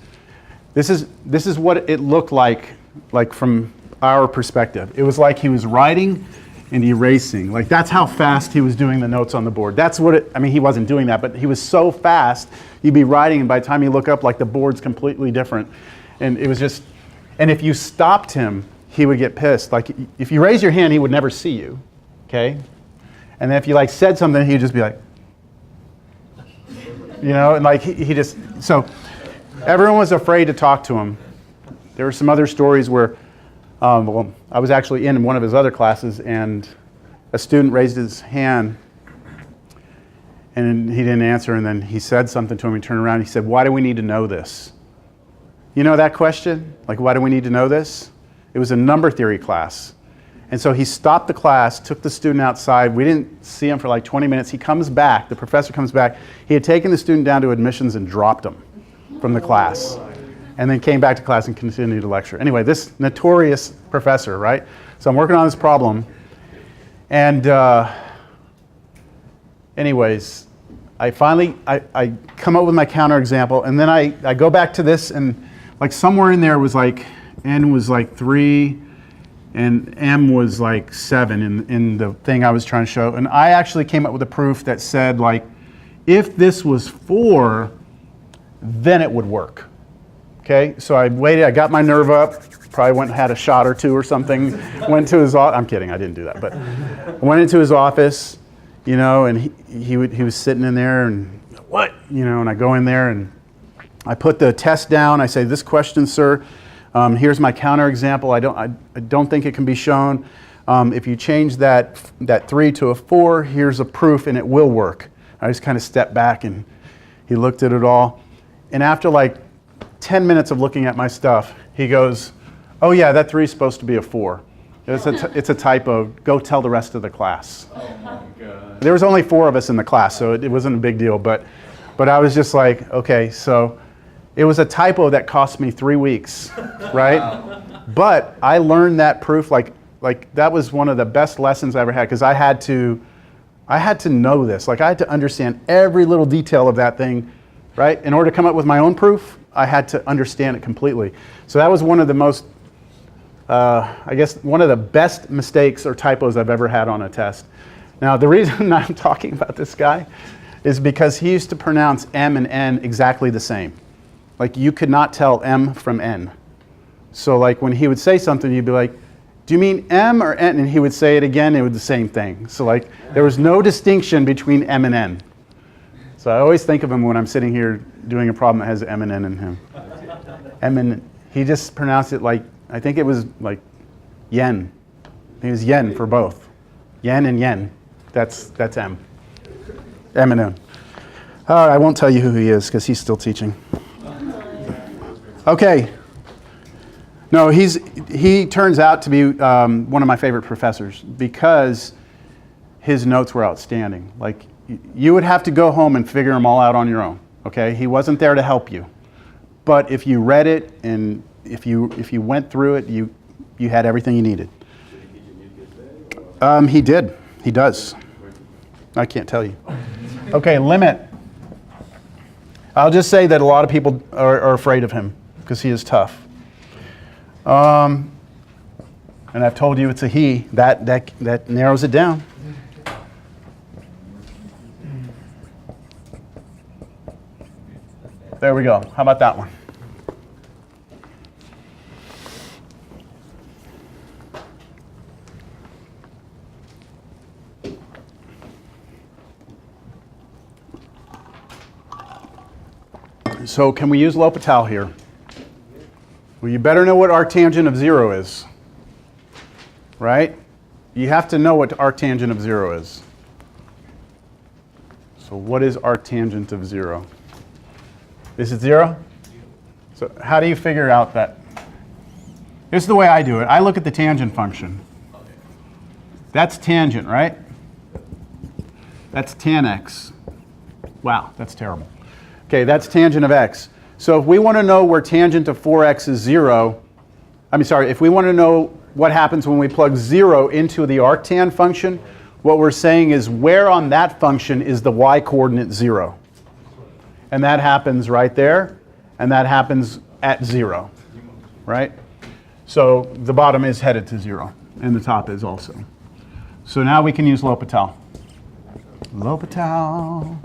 Speaker 1: This is what it looked like from our perspective. It was like he was writing and erasing. Like, that's how fast he was doing the notes on the board. That's what he wasn't doing that, but he was so fast, you'd be writing, and by the time you look up, like, the board's completely different. And it was just, and if you stopped him, he would get pissed. Like, if you raise your hand, he would never see you, okay? And then if you, like, said something, he'd just be like, and like, he just, so everyone was afraid to talk to him. There were some other stories where, I was actually in one of his other classes, and a student raised his hand, and he didn't answer, and then he said something to him. He turned around and he said, "Why do we need to know this?" You know that question? Like, why do we need to know this? It was a number theory class. And so he stopped the class, took the student outside. We didn't see him for like 20 minutes. He comes back, the professor comes back. He had taken the student down to admissions and dropped him from the class. And then came back to class and continued to lecture. Anyway, this notorious professor, right? So I'm working on this problem. And anyways, I finally come up with my counterexample, and then I go back to this, and like somewhere in there was like, n was like 3, and m was like 7 in the thing I was trying to show. And I actually came up with a proof that said, like, if this was 4, then it would work. Okay, so I waited, I got my nerve up, probably went and had a shot or 2 or something, went to his office. I'm kidding, I didn't do that, but I went into his office, and he was sitting in there, and what? And I go in there and I put the test down. I say, "This question, sir, here's my counterexample. I don't think it can be shown. If you change that 3 to a 4, here's a proof, and it will work." I just kind of stepped back, and he looked at it all, and after like 10 minutes of looking at my stuff, he goes, "Oh yeah, that 3 is supposed to be a 4. It's a typo. Go tell the rest of the class."
Speaker 2: Oh my God.
Speaker 1: There was only 4 of us in the class, so it wasn't a big deal. But I was just like, okay, so it was a typo that cost me 3 weeks, right? But I learned that proof, like that was one of the best lessons I ever had, because I had to know this. Like, I had to understand every little detail of that thing, right? In order to come up with my own proof, I had to understand it completely. So that was one of the most, I guess, one of the best mistakes or typos I've ever had on a test. Now, the reason I'm talking about this guy is because he used to pronounce M and N exactly the same. Like, you could not tell M from N. So like, when he would say something, you'd be like, "Do you mean M or N?" And he would say it again, it was the same thing. So like, there was no distinction between M and N. So I always think of him when I'm sitting here doing a problem that has M and N in him. He just pronounced it like, I think it was like yen. He was yen for both. Yen and yen. That's M. M and N. I won't tell you who he is because he's still teaching. Okay. No, he turns out to be one of my favorite professors because his notes were outstanding. Like, you would have to go home and figure them all out on your own, okay? He wasn't there to help you. But if you read it and if you went through it, you had everything you needed. He did. He does. I can't tell you. Okay, limit. I'll just say that a lot of people are afraid of him because he is tough. And I've told you it's a he. That narrows it down. There we go. How about that one? So can we use L'Hopital here? Well, you better know what arctangent of 0 is. Right? You have to know what arctangent of 0 is. So what is arctangent of 0? Is it 0? So how do you figure out that? This is the way I do it. I look at the tangent function. That's tangent, right? That's tan x. Wow, that's terrible. Okay, that's tangent of x. So if we want to know where tangent of 4x is 0, if we want to know what happens when we plug 0 into the arctan function, what we're saying is where on that function is the y-coordinate 0. And that happens right there, and that happens at 0, right? So the bottom is headed to 0, and the top is also. So now we can use L'Hopital. L'Hopital.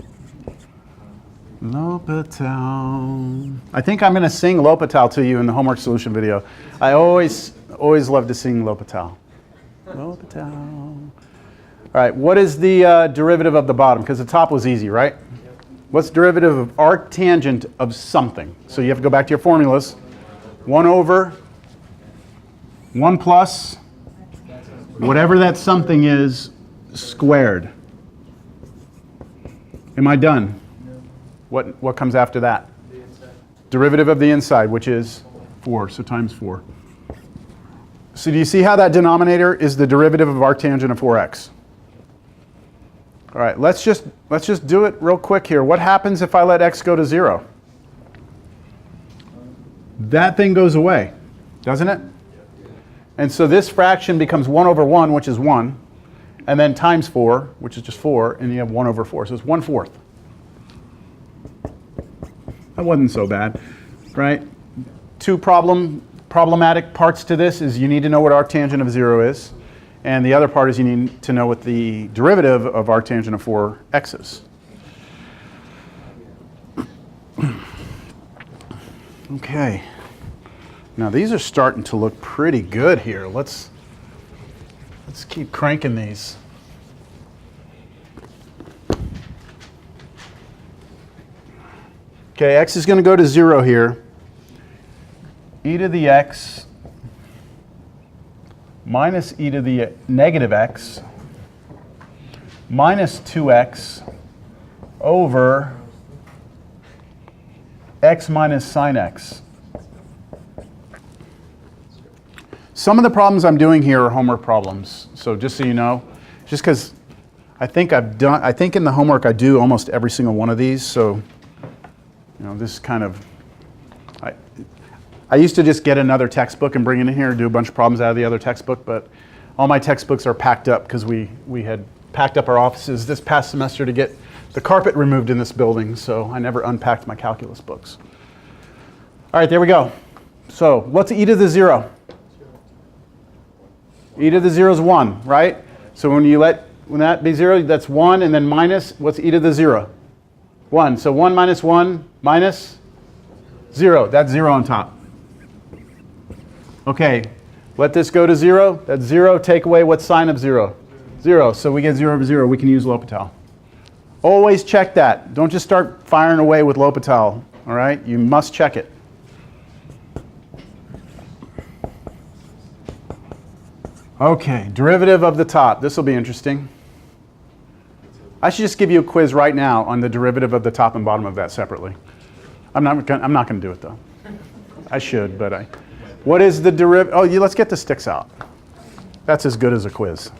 Speaker 1: L'Hopital. I think I'm going to sing L'Hopital to you in the homework solution video. I always love to sing L'Hopital. L'Hopital. All right, what is the derivative of the bottom? Because the top was easy, right? What's the derivative of arctangent of something? So you have to go back to your formulas. 1 over 1 plus whatever that something is squared. Am I done? What comes after that? Derivative of the inside, which is 4, so times 4. So do you see how that denominator is the derivative of arctangent of 4x? All right, let's just do it real quick here. What happens if I let x go to 0? That thing goes away, doesn't it? And so this fraction becomes 1 over 1, which is 1, and then times 4, which is just 4, and you have 1 over 4, so it's 1/4. That wasn't so bad, right? Two problematic parts to this is you need to know what arctangent of 0 is, and the other part is you need to know what the derivative of arctangent of 4x is. Okay. Now these are starting to look pretty good here. Let's keep cranking these. Okay, x is going to go to 0 here. E to the x minus e to the negative x minus 2x over x minus sine x. Some of the problems I'm doing here are homework problems. So just so you know, just because I think in the homework I do almost every single one of these. So, this is kind of, I used to just get another textbook and bring it in here and do a bunch of problems out of the other textbook, but all my textbooks are packed up because we had packed up our offices this past semester to get the carpet removed in this building, so I never unpacked my calculus books. All right, there we go. So what's e to the 0? E to the 0 is 1, right? So when that be 0, that's 1, and then minus, what's e to the 0? 1. So 1 minus 1 minus 0. That's 0 on top. Okay, let this go to 0. That's 0. Take away what's sine of 0? 0. So we get 0 over 0. We can use L'Hopital. Always check that. Don't just start firing away with L'Hopital. All right? You must check it. Okay, derivative of the top. This will be interesting. I should just give you a quiz right now on the derivative of the top and bottom of that separately. I'm not going to do it though. I should, but what is the derivative? Oh, let's get the sticks out. That's as good as a quiz.